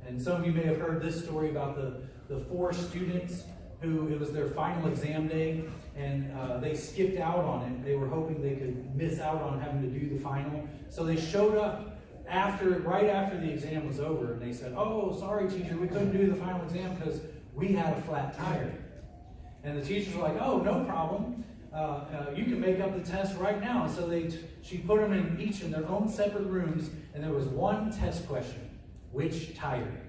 And some of you may have heard this story about the 4 students who, it was their final exam day, and they skipped out on it. They were hoping they could miss out on having to do the final. So they showed up right after the exam was over, and they said, "Oh, sorry, teacher, we couldn't do the final exam because we had a flat tire." And the teachers were like, "Oh, no problem. You can make up the test right now." So she put them each in their own separate rooms, and there was one test question: which tire?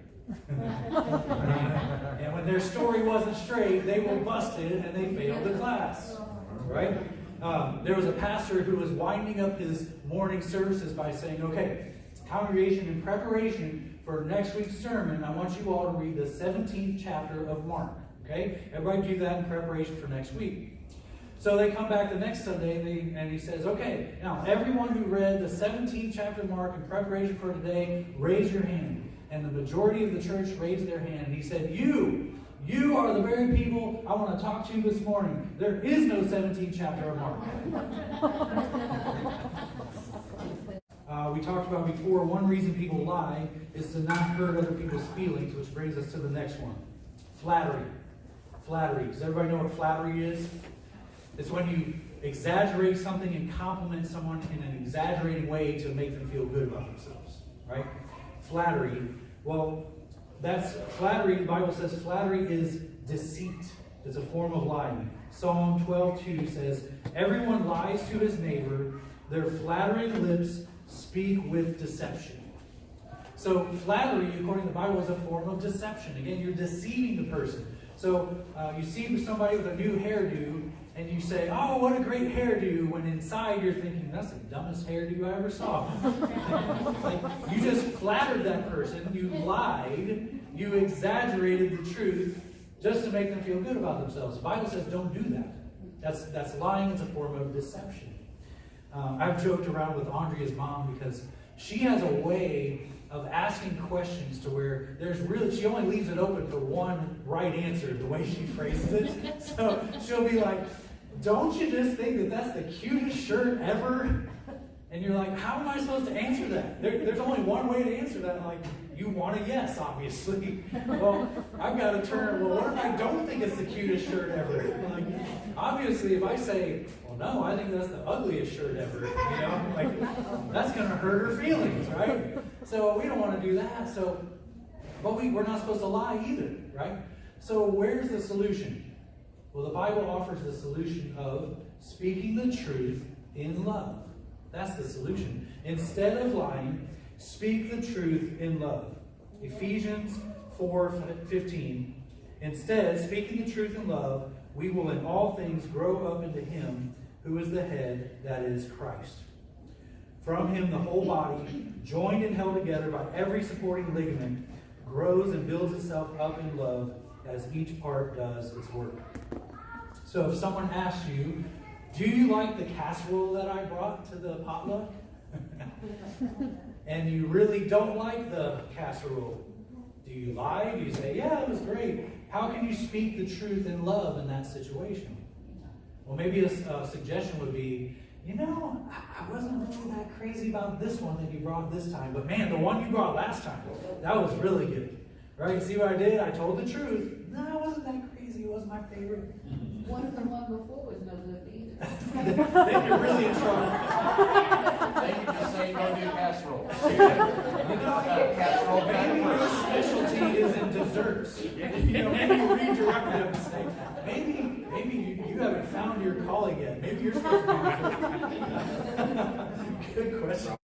And when their story wasn't straight, they were busted and they failed the class. Right? There was a pastor who was winding up his morning services by saying, "Okay, congregation, in preparation for next week's sermon, I want you all to read the 17th chapter of Mark." Okay? Everybody do that in preparation for next week. So they come back the next Sunday and he says, "Okay, now everyone who read the 17th chapter of Mark in preparation for today, raise your hand." And the majority of the church raised their hand. And he said, You are the very people I want to talk to this morning. There is no 17th chapter of Mark. We talked about before, one reason people lie is to not hurt other people's feelings, which brings us to the next one. Flattery. Flattery. Does everybody know what flattery is? It's when you exaggerate something and compliment someone in an exaggerating way to make them feel good about themselves. Right? Flattery. Well, that's flattery. The Bible says flattery is deceit. It's a form of lying. Psalm 12:2 says, "Everyone lies to his neighbor. Their flattering lips speak with deception." So flattery, according to the Bible, is a form of deception. Again, you're deceiving the person. So you see somebody with a new hairdo, and you say, "Oh, what a great hairdo," when inside you're thinking, "That's the dumbest hairdo I ever saw." Like, you just flattered that person, you lied, you exaggerated the truth just to make them feel good about themselves. The Bible says don't do that. That's lying. It's a form of deception. I've joked around with Andrea's mom because she has a way of asking questions to where she only leaves it open for one right answer, the way she phrases it. So she'll be like, "Don't you just think that that's the cutest shirt ever?" And you're like, "How am I supposed to answer that?" There's only one way to answer that. Like, you want a yes, obviously. Well, I've got to turn, well, what if I don't think it's the cutest shirt ever? Like, obviously, if I say, "Well, no, I think that's the ugliest shirt ever," like, that's going to hurt her feelings, right? So we don't want to do that. But we're not supposed to lie either, right? So where's the solution? Well, the Bible offers the solution of speaking the truth in love. That's the solution. Instead of lying, speak the truth in love. Ephesians 4:15. "Instead, speaking the truth in love, we will in all things grow up into Him who is the head, that is Christ. From Him the whole body, joined and held together by every supporting ligament, grows and builds itself up in love as each part does its work." So if someone asks you, "Do you like the casserole that I brought to the potluck?" and you really don't like the casserole, do you lie? Do you say, "Yeah, it was great"? How can you speak the truth in love in that situation? Well, maybe a suggestion would be, I wasn't really that crazy about this one that you brought this time, but man, the one you brought last time, that was really good. Right? See what I did? I told the truth. No, it wasn't that crazy. It wasn't my favorite. What if the one before was no good either? Then you're really in trouble. Then you just say no new casserole. Casserole maybe your specialty is in desserts. Maybe you redirect them and say, maybe you haven't found your calling yet. Maybe you're supposed to do this. Good question.